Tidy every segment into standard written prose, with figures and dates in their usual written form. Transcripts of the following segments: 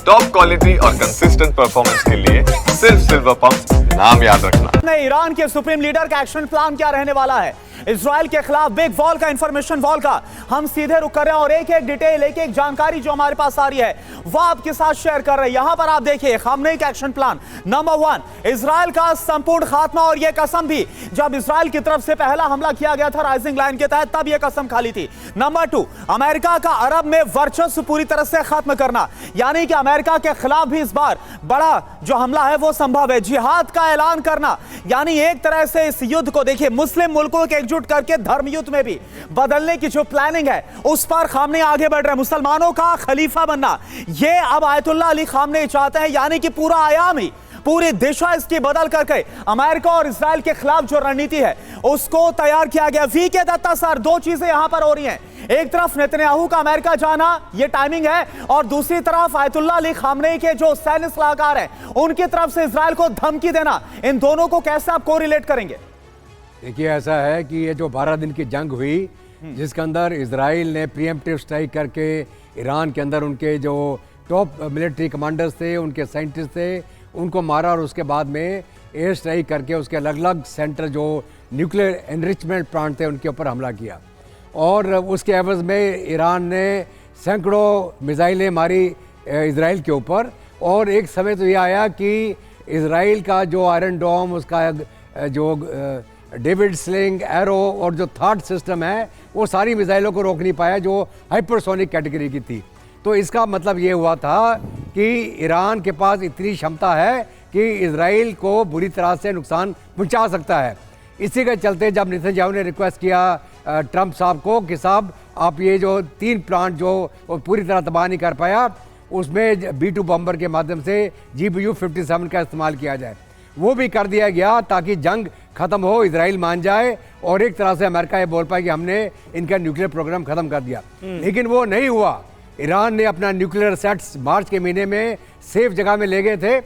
Top quality और consistent performance के लिए सिर्फ सिल्वर पंप नाम याद रखना। ईरान के सुप्रीम लीडर का एक्शन प्लान क्या रहने वाला है, इजराइल के खिलाफ बिग वॉल का, इंफॉर्मेशन वॉल का, हम सीधे रुक कर रहे हैं और एक एक डिटेल, एक एक जानकारी जो हमारे पास आ रही है वो आपके साथ शेयर कर रहे हैं। यहां पर आप देखिए खामनेई का एक्शन प्लान नंबर 1, इजराइल का संपूर्ण खात्मा, और यह कसम भी जब इजराइल की तरफ से पहला हमला किया गया था राइजिंग लाइन के तहत, तब यह कसम खाली थी। नंबर 2, अमेरिका का अरब में वर्चस्व पूरी तरह से खत्म करना, यानी कि अमेरिका के खिलाफ भी इस बार बड़ा जो हमला है वो संभव है। जिहाद का ऐलान करना, यानी एक तरह से इस युद्ध को देखिए मुस्लिम मुल्कों के एकजुट करके धर्म युद्ध में भी बदलने की जो प्लानिंग है उस पर खामनेई आगे बढ़ रहे हैं। मुसलमानों का खलीफा बनना, यह अब आयतुल्लाह अली खामनेई चाहते हैं, यानी कि पूरा आयाम ही, पूरी दिशा इसकी बदल करके अमेरिका और इजराइल के खिलाफ जो रणनीति है उसको तैयार किया गया। वी के दत्ता सर, दो चीजें यहां पर हो रही हैं, एक तरफ नेतन्याहू का अमेरिका जाना, यह टाइमिंग है, और दूसरी तरफ आयतुल्लाह अली खामनेई के जो सैन्य सलाहकार हैं उनकी तरफ से इजराइल को धमकी देना, इन दोनों को कैसे आप कोरिलेट करेंगे? देखिए, ऐसा है कि ये जो 12 दिन की जंग हुई जिसके अंदर इजराइल ने प्रीएम्प्टिव स्ट्राइक करके ईरान के अंदर उनके जो टॉप मिलिट्री कमांडर्स थे, उनके साइंटिस्ट थे, उनको मारा, और उसके बाद में एयर स्ट्राइक करके उसके अलग अलग सेंटर जो न्यूक्लियर एनरिचमेंट प्लांट थे उनके ऊपर हमला किया। और उसके एवज में ईरान ने सैकड़ों मिसाइलें मारी इजराइल के ऊपर। और एक समय तो ये आया कि इजराइल का जो आयरन डोम, उसका जो डेविड स्लिंग, एरो और जो थर्ड सिस्टम है वो सारी मिसाइलों को रोक नहीं पाया जो हाइपरसोनिक कैटेगरी की थी। तो इसका मतलब ये हुआ था कि ईरान के पास इतनी क्षमता है कि इजराइल को बुरी तरह से नुकसान पहुंचा सकता है। इसी के चलते जब नेतन्याहू ने रिक्वेस्ट किया ट्रंप साहब को कि साहब आप ये जो 3 प्लांट जो पूरी तरह तबाह नहीं कर पाया, उसमें B-2 बॉम्बर के माध्यम से GBU-57 का इस्तेमाल किया जाए, वो भी कर दिया गया ताकि जंग खत्म हो, इजराइल मान जाए और एक तरह से अमेरिका ये बोल पाए कि हमने इनका न्यूक्लियर प्रोग्राम खत्म कर दिया। लेकिन वो नहीं हुआ। ईरान ने अपना न्यूक्लियर सेट्स मार्च के महीने में सेफ जगह में ले गए थे।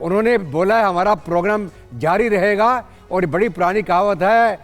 उन्होंने बोला है हमारा प्रोग्राम जारी रहेगा, और बड़ी पुरानी कहावत है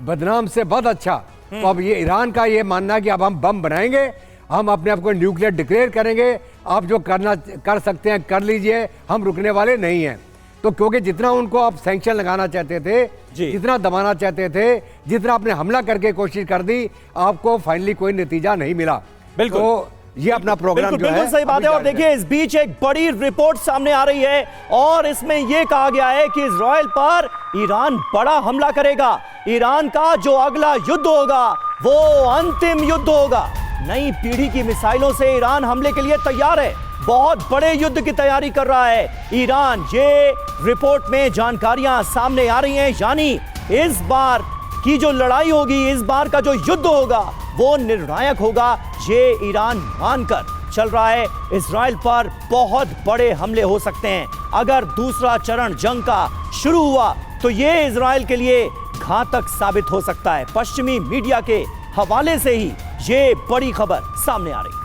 बदनाम से बद अच्छा। तो अब ये ईरान का ये मानना कि अब हम बम बनाएंगे, हम अपने आप को न्यूक्लियर डिक्लेयर करेंगे, आप जो कर सकते हैं कर लीजिए, हम रुकने वाले नहीं हैं। तो क्योंकि जितना उनको आप सैंक्शन लगाना चाहते थे, जितना दबाना चाहते थे, जितना आपने हमला करके कोशिश कर दी, आपको फाइनली कोई नतीजा नहीं मिला। बिल्कुल, तो ये अपना प्रोग्राम जो है, बिल्कुल सही बात है। और देखिए इस बीच एक बड़ी रिपोर्ट सामने आ रही है और इसमें यह कहा गया है कि इजराइल पर ईरान बड़ा हमला करेगा। ईरान का जो अगला युद्ध होगा वो अंतिम युद्ध होगा। नई पीढ़ी की मिसाइलों से ईरान हमले के लिए तैयार है, बहुत बड़े युद्ध की तैयारी कर रहा है ईरान। ये रिपोर्ट में जानकारियां सामने आ रही हैं, यानी इस बार की जो लड़ाई होगी, इस बार का जो युद्ध होगा वो निर्णायक होगा। ये ईरान मानकर चल रहा है इजराइल पर बहुत बड़े हमले हो सकते हैं। अगर दूसरा चरण जंग का शुरू हुआ तो ये इजराइल के लिए घातक साबित हो सकता है। पश्चिमी मीडिया के हवाले से ही ये बड़ी खबर सामने आ रही है।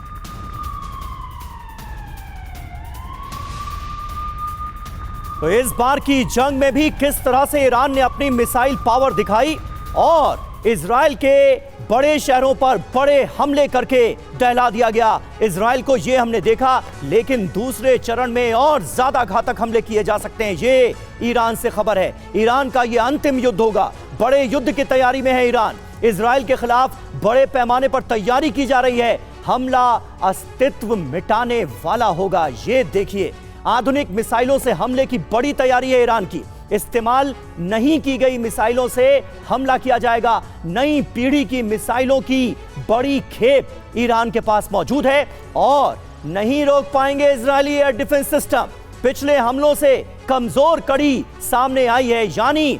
तो इस बार की जंग में भी किस तरह से ईरान ने अपनी मिसाइल पावर दिखाई और इजराइल के बड़े शहरों पर बड़े हमले करके दहला दिया गया इजराइल को, ये हमने देखा। लेकिन दूसरे चरण में और ज्यादा घातक हमले किए जा सकते हैं, ये ईरान से खबर है। ईरान का ये अंतिम युद्ध होगा, बड़े युद्ध की तैयारी में है ईरान। इजराइल के खिलाफ बड़े पैमाने पर तैयारी की जा रही है। हमला अस्तित्व मिटाने वाला होगा। ये देखिए, आधुनिक मिसाइलों से हमले की बड़ी तैयारी है ईरान की। इस्तेमाल नहीं की गई मिसाइलों से हमला किया जाएगा। नई पीढ़ी की मिसाइलों की बड़ी खेप ईरान के पास मौजूद है और नहीं रोक पाएंगे इजरायली एयर डिफेंस सिस्टम। पिछले हमलों से कमजोर कड़ी सामने आई है, यानी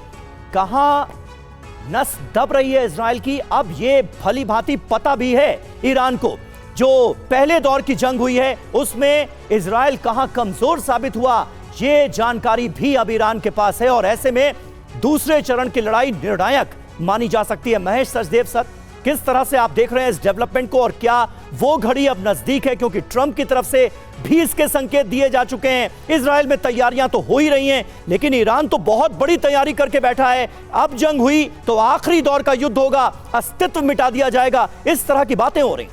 कहां नस दब रही है इजराइल की, अब यह भली भांति पता भी है ईरान को। जो पहले दौर की जंग हुई है उसमें इजराइल कहां कमजोर साबित हुआ, ये जानकारी भी अब ईरान के पास है। और ऐसे में दूसरे चरण की लड़ाई निर्णायक मानी जा सकती है। महेश सचदेव सर, किस तरह से आप देख रहे हैं इस डेवलपमेंट को, और क्या वो घड़ी अब नजदीक है? क्योंकि ट्रंप की तरफ से भी इसके संकेत दिए जा चुके हैं। इजराइल में तैयारियां तो हो ही रही हैं, लेकिन ईरान तो बहुत बड़ी तैयारी करके बैठा है। अब जंग हुई तो आखिरी दौर का युद्ध होगा, अस्तित्व मिटा दिया जाएगा, इस तरह की बातें हो रही।